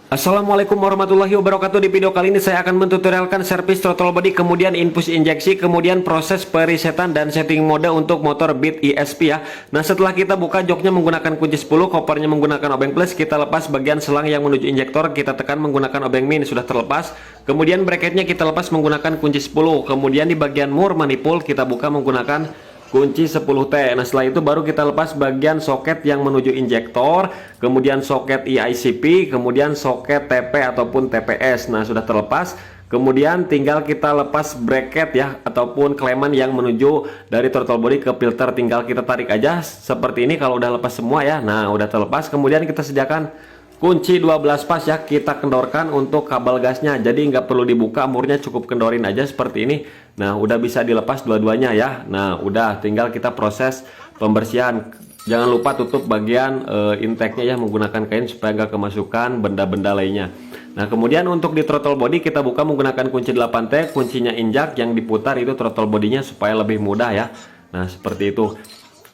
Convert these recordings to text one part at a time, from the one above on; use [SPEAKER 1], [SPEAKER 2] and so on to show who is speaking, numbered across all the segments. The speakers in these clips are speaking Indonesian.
[SPEAKER 1] Assalamualaikum warahmatullahi wabarakatuh. Di video kali ini saya akan mentutorialkan servis throttle body, kemudian infus injeksi, kemudian proses perisetan dan setting mode untuk motor Beat ESP ya. Nah, setelah kita buka joknya menggunakan kunci 10, kopernya menggunakan obeng plus, kita lepas bagian selang yang menuju injektor, kita tekan menggunakan obeng min, sudah terlepas. Kemudian bracketnya kita lepas menggunakan kunci 10. Kemudian di bagian mur manifold kita buka menggunakan kunci 10T. Nah, setelah itu baru kita lepas bagian soket yang menuju injektor, kemudian soket EICP, kemudian soket TP ataupun TPS. Nah, sudah terlepas. Kemudian tinggal kita lepas bracket ya ataupun kleman yang menuju dari throttle body ke filter, tinggal kita tarik aja seperti ini kalau udah lepas semua ya. Nah, udah terlepas. Kemudian kita sediakan kunci 12 pas ya, kita kendorkan untuk kabel gasnya, jadi nggak perlu dibuka, murnya cukup kendorin aja seperti ini. Nah, udah bisa dilepas dua-duanya ya. Nah, udah tinggal kita proses pembersihan. Jangan lupa tutup bagian intake-nya ya menggunakan kain supaya nggak kemasukan benda-benda lainnya. Nah, kemudian untuk di throttle body kita buka menggunakan kunci 8T, kuncinya injak, yang diputar itu throttle bodinya supaya lebih mudah ya. Nah, seperti itu.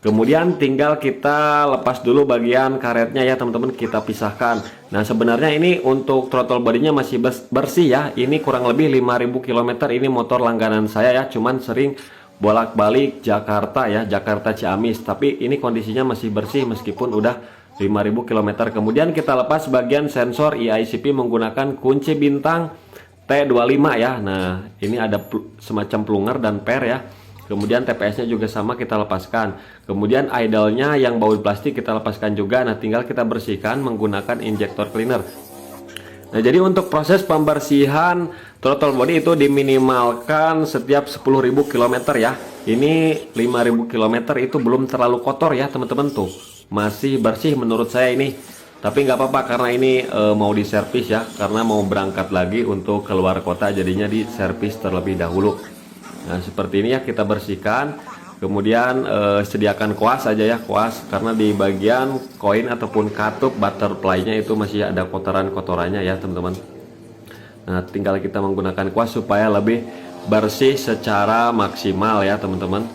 [SPEAKER 1] Kemudian tinggal kita lepas dulu bagian karetnya ya teman-teman, kita pisahkan. Nah, sebenarnya ini untuk throttle bodinya masih bersih ya. Ini kurang lebih 5.000 km, ini motor langganan saya ya, cuman sering bolak-balik Jakarta ya, Jakarta Ciamis. Tapi ini kondisinya masih bersih meskipun udah 5.000 km. Kemudian kita lepas bagian sensor EICP menggunakan kunci bintang T25 ya. Nah, ini ada semacam plunger dan per ya. Kemudian TPS-nya juga sama kita lepaskan. Kemudian idle-nya yang baut plastik kita lepaskan juga. Nah, tinggal kita bersihkan menggunakan injector cleaner. Nah, jadi untuk proses pembersihan throttle body itu diminimalkan setiap 10.000 km ya. Ini 5.000 km itu belum terlalu kotor ya teman-teman, tuh masih bersih menurut saya ini. Tapi nggak apa-apa karena ini mau diservis ya, karena mau berangkat lagi untuk keluar kota, jadinya diservis terlebih dahulu. Nah, seperti ini ya, kita bersihkan. Kemudian sediakan kuas aja ya, kuas, karena di bagian koin ataupun katup butterfly-nya itu masih ada kotoran-kotorannya ya teman-teman. Nah, tinggal kita menggunakan kuas supaya lebih bersih secara maksimal ya teman-teman.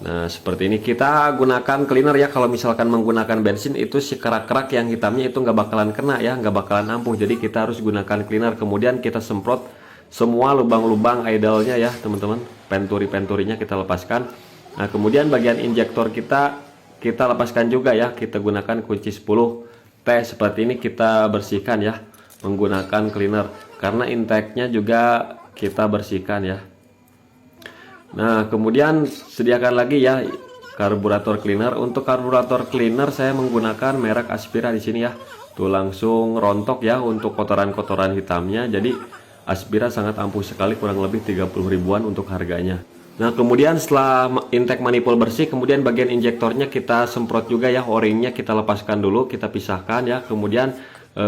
[SPEAKER 1] Nah, seperti ini kita gunakan cleaner ya. Kalau misalkan menggunakan bensin itu si kerak-kerak yang hitamnya itu nggak bakalan kena ya, nggak bakalan ampuh. Jadi kita harus gunakan cleaner. Kemudian kita semprot semua lubang-lubang idle-nya ya teman-teman, penturi-penturinya kita lepaskan. Nah, kemudian bagian injektor kita lepaskan juga ya, kita gunakan kunci 10T seperti ini, kita bersihkan ya menggunakan cleaner, karena intake-nya juga kita bersihkan ya. Nah, kemudian sediakan lagi ya karburator cleaner. Untuk karburator cleaner saya menggunakan merek Aspira di sini ya, tuh langsung rontok ya untuk kotoran-kotoran hitamnya. Jadi Aspira sangat ampuh sekali, kurang lebih 30 ribuan untuk harganya. Nah, kemudian setelah intake manifold bersih, kemudian bagian injektornya kita semprot juga ya, o-ringnya kita lepaskan dulu, kita pisahkan ya. Kemudian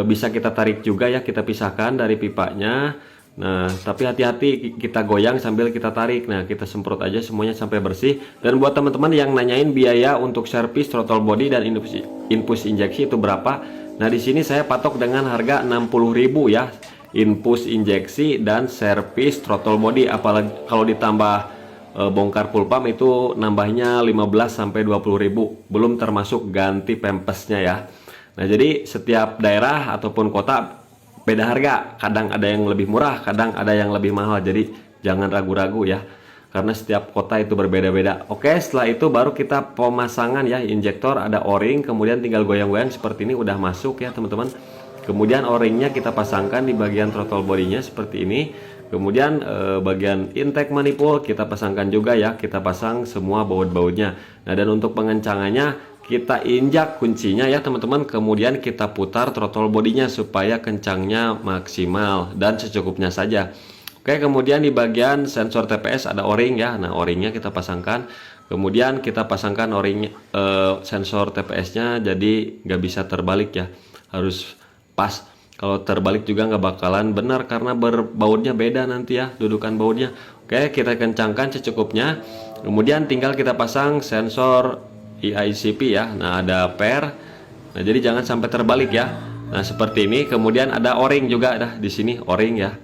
[SPEAKER 1] bisa kita tarik juga ya, kita pisahkan dari pipanya. Nah, tapi hati-hati kita goyang sambil kita tarik. Nah, kita semprot aja semuanya sampai bersih. Dan buat teman-teman yang nanyain biaya untuk servis throttle body dan infus injeksi itu berapa? Nah, di sini saya patok dengan harga 60.000 ya. Infus injeksi dan servis throttle body, apalagi kalau ditambah bongkar full pump itu nambahnya 15 sampai 20.000, belum termasuk ganti pempesnya ya. Nah, jadi setiap daerah ataupun kota beda harga, kadang ada yang lebih murah, kadang ada yang lebih mahal. Jadi jangan ragu-ragu ya, karena setiap kota itu berbeda-beda. Oke, setelah itu baru kita pemasangan ya, injektor ada o-ring, kemudian tinggal goyang-goyang seperti ini, udah masuk ya teman-teman. Kemudian o-ringnya kita pasangkan di bagian throttle bodinya seperti ini. Kemudian bagian intake manifold kita pasangkan juga ya, kita pasang semua baut-bautnya. Nah, dan untuk pengencangannya kita injak kuncinya ya teman-teman. Kemudian kita putar throttle bodinya supaya kencangnya maksimal dan secukupnya saja. Oke, kemudian di bagian sensor TPS ada o-ring ya. Nah, o-ringnya kita pasangkan. Kemudian kita pasangkan o-ring sensor TPS-nya, jadi nggak bisa terbalik ya, harus pas. Kalau terbalik juga nggak bakalan benar karena bautnya beda nanti ya, dudukan bautnya. Oke, kita kencangkan secukupnya. Kemudian tinggal kita pasang sensor EICP ya. Nah, ada per. Nah, jadi jangan sampai terbalik ya. Nah, seperti ini. Kemudian ada o-ring juga dah di sini, o-ring ya.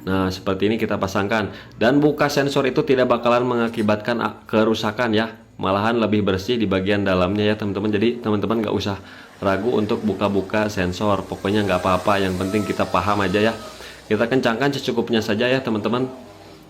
[SPEAKER 1] Nah, seperti ini kita pasangkan. Dan buka sensor itu tidak bakalan mengakibatkan kerusakan ya, malahan lebih bersih di bagian dalamnya ya teman-teman. Jadi teman-teman nggak usah ragu untuk buka-buka sensor. Pokoknya nggak apa-apa, yang penting kita paham aja ya. Kita kencangkan secukupnya saja ya teman-teman.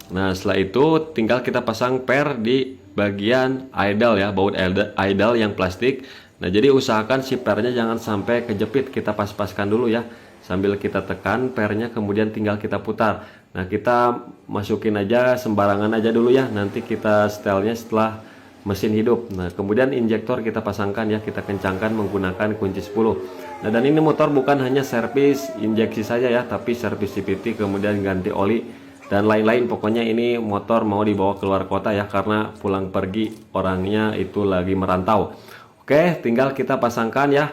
[SPEAKER 1] Nah setelah itu tinggal kita pasang per di bagian idle ya, baut idle yang plastik. Nah jadi usahakan si pernya jangan sampai kejepit, kita pas-paskan dulu ya. Sambil kita tekan pernya, kemudian tinggal kita putar. Nah kita masukin aja sembarangan aja dulu ya, nanti kita setelnya setelah mesin hidup. Nah kemudian injektor kita pasangkan ya, kita kencangkan menggunakan kunci 10. Nah dan ini motor bukan hanya servis injeksi saja ya, tapi servis CVT, kemudian ganti oli dan lain-lain. Pokoknya ini motor mau dibawa keluar kota ya, karena pulang pergi orangnya itu lagi merantau. Oke, tinggal kita pasangkan ya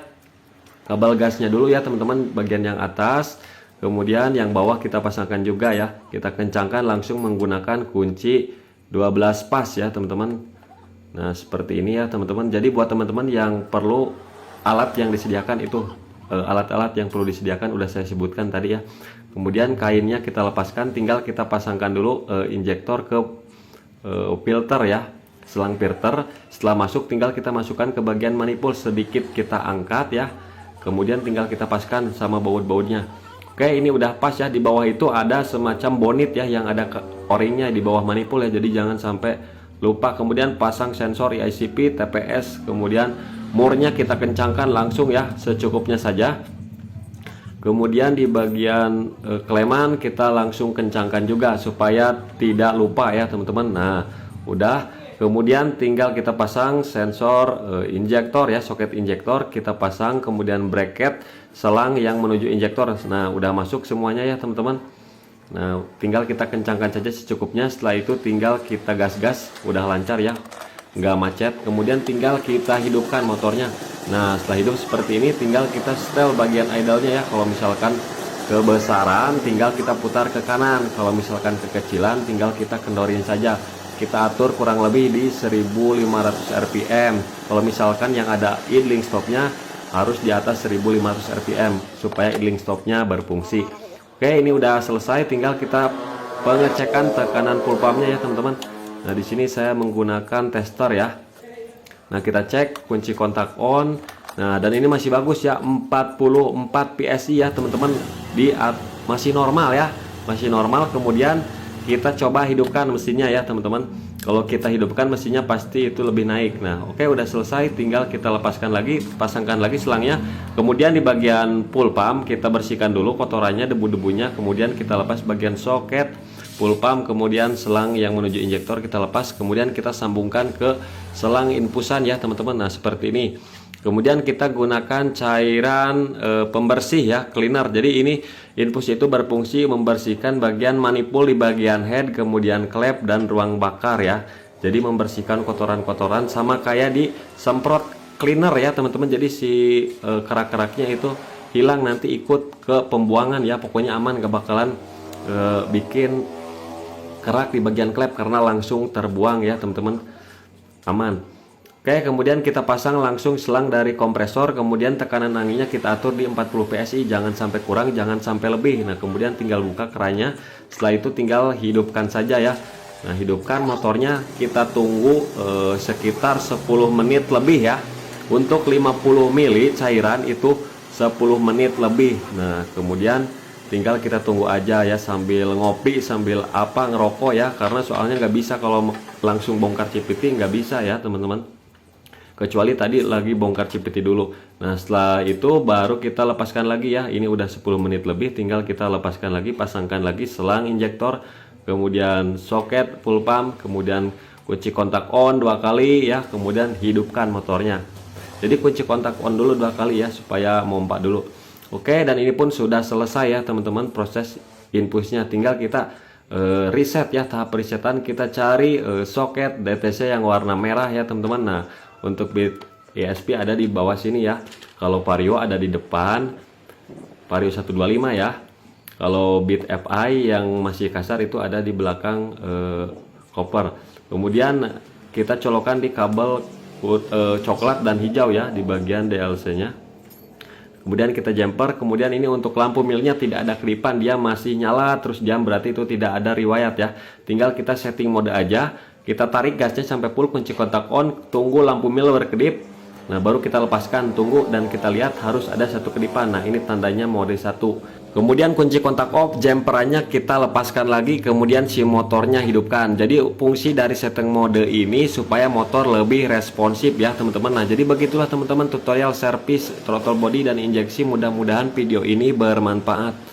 [SPEAKER 1] kabel gasnya dulu ya teman-teman, bagian yang atas. Kemudian yang bawah kita pasangkan juga ya, kita kencangkan langsung menggunakan kunci 12 pas ya teman-teman. Nah seperti ini ya teman-teman. Jadi buat teman-teman yang perlu alat yang disediakan itu, alat-alat yang perlu disediakan udah saya sebutkan tadi ya. Kemudian kainnya kita lepaskan, tinggal kita pasangkan dulu injektor ke filter ya, selang filter. Setelah masuk tinggal kita masukkan ke bagian manifold, sedikit kita angkat ya. Kemudian tinggal kita paskan sama baut-bautnya. Oke, ini udah pas ya. Di bawah itu ada semacam bonit ya, yang ada o-ringnya di bawah manifold ya, jadi jangan sampai lupa. Kemudian pasang sensor ICP, TPS, kemudian murnya kita kencangkan langsung ya, secukupnya saja. Kemudian di bagian kleman kita langsung kencangkan juga supaya tidak lupa ya teman-teman. Nah udah. Kemudian tinggal kita pasang sensor injektor ya, soket injektor kita pasang, kemudian bracket selang yang menuju injektor. Nah udah masuk semuanya ya teman-teman. Nah tinggal kita kencangkan saja secukupnya. Setelah itu tinggal kita gas-gas, udah lancar ya, nggak macet. Kemudian tinggal kita hidupkan motornya. Nah setelah hidup seperti ini tinggal kita setel bagian idle-nya ya. Kalau misalkan kebesaran tinggal kita putar ke kanan, kalau misalkan kekecilan tinggal kita kendorin saja. Kita atur kurang lebih di 1500 rpm. Kalau misalkan yang ada idling stopnya harus di atas 1500 rpm supaya idling stopnya berfungsi. Oke, ini udah selesai, tinggal kita pengecekan tekanan full pumpnya ya teman-teman. Nah di sini saya menggunakan tester ya. Nah kita cek kunci kontak on. Nah dan ini masih bagus ya, 44 PSI ya teman-teman, masih normal ya, masih normal. Kemudian kita coba hidupkan mesinnya ya teman-teman. Kalau kita hidupkan mesinnya pasti itu lebih naik. Nah oke, udah selesai, tinggal kita lepaskan lagi, pasangkan lagi selangnya. Kemudian di bagian full pump kita bersihkan dulu kotorannya, debu-debunya. Kemudian kita lepas bagian soket full pump, kemudian selang yang menuju injektor kita lepas. Kemudian kita sambungkan ke selang infusan ya teman-teman. Nah seperti ini. Kemudian kita gunakan cairan pembersih ya, cleaner. Jadi ini infus itu berfungsi membersihkan bagian manifold di bagian head, kemudian klep dan ruang bakar ya. Jadi membersihkan kotoran-kotoran sama kayak di semprot cleaner ya teman-teman. Jadi si kerak-keraknya itu hilang, nanti ikut ke pembuangan ya. Pokoknya aman, gak bakalan bikin kerak di bagian klep karena langsung terbuang ya teman-teman, aman. Oke, kemudian kita pasang langsung selang dari kompresor, kemudian tekanan anginnya kita atur di 40 PSI, jangan sampai kurang, jangan sampai lebih. Nah, kemudian tinggal buka kerannya, setelah itu tinggal hidupkan saja ya. Nah, hidupkan motornya, kita tunggu sekitar 10 menit lebih ya. Untuk 50 mili cairan itu 10 menit lebih. Nah, kemudian tinggal kita tunggu aja ya, sambil ngopi, sambil apa, ngerokok ya, karena soalnya nggak bisa kalau langsung bongkar CVT, nggak bisa ya teman-teman. Kecuali tadi lagi bongkar CVT dulu. Nah setelah itu baru kita lepaskan lagi ya. Ini udah 10 menit lebih, tinggal kita lepaskan lagi, pasangkan lagi selang injektor, kemudian soket full pump, kemudian kunci kontak on 2 kali ya, kemudian hidupkan motornya. Jadi kunci kontak on dulu 2 kali ya, supaya mompa dulu. Oke, dan ini pun sudah selesai ya teman-teman proses infusnya. Tinggal kita reset ya, tahap resetan. Kita cari soket DTC yang warna merah ya teman-teman. Nah untuk bit ESP ada di bawah sini ya. Kalau Vario ada di depan, Vario 125 ya. Kalau bit FI yang masih kasar itu ada di belakang koper. Kemudian kita colokan di kabel coklat dan hijau ya, di bagian DLC nya. Kemudian kita jumper. Kemudian ini untuk lampu milnya tidak ada kedipan, dia masih nyala terus jam, berarti itu tidak ada riwayat ya. Tinggal kita setting mode aja. Kita tarik gasnya sampai full, kunci kontak on, tunggu lampu mil berkedip. Nah baru kita lepaskan, tunggu dan kita lihat harus ada satu kedipan. Nah ini tandanya mode 1. Kemudian kunci kontak off, jumperannya kita lepaskan lagi, kemudian si motornya hidupkan. Jadi fungsi dari setting mode ini supaya motor lebih responsif ya teman-teman. Nah jadi begitulah teman-teman tutorial servis throttle body dan injeksi. Mudah-mudahan video ini bermanfaat.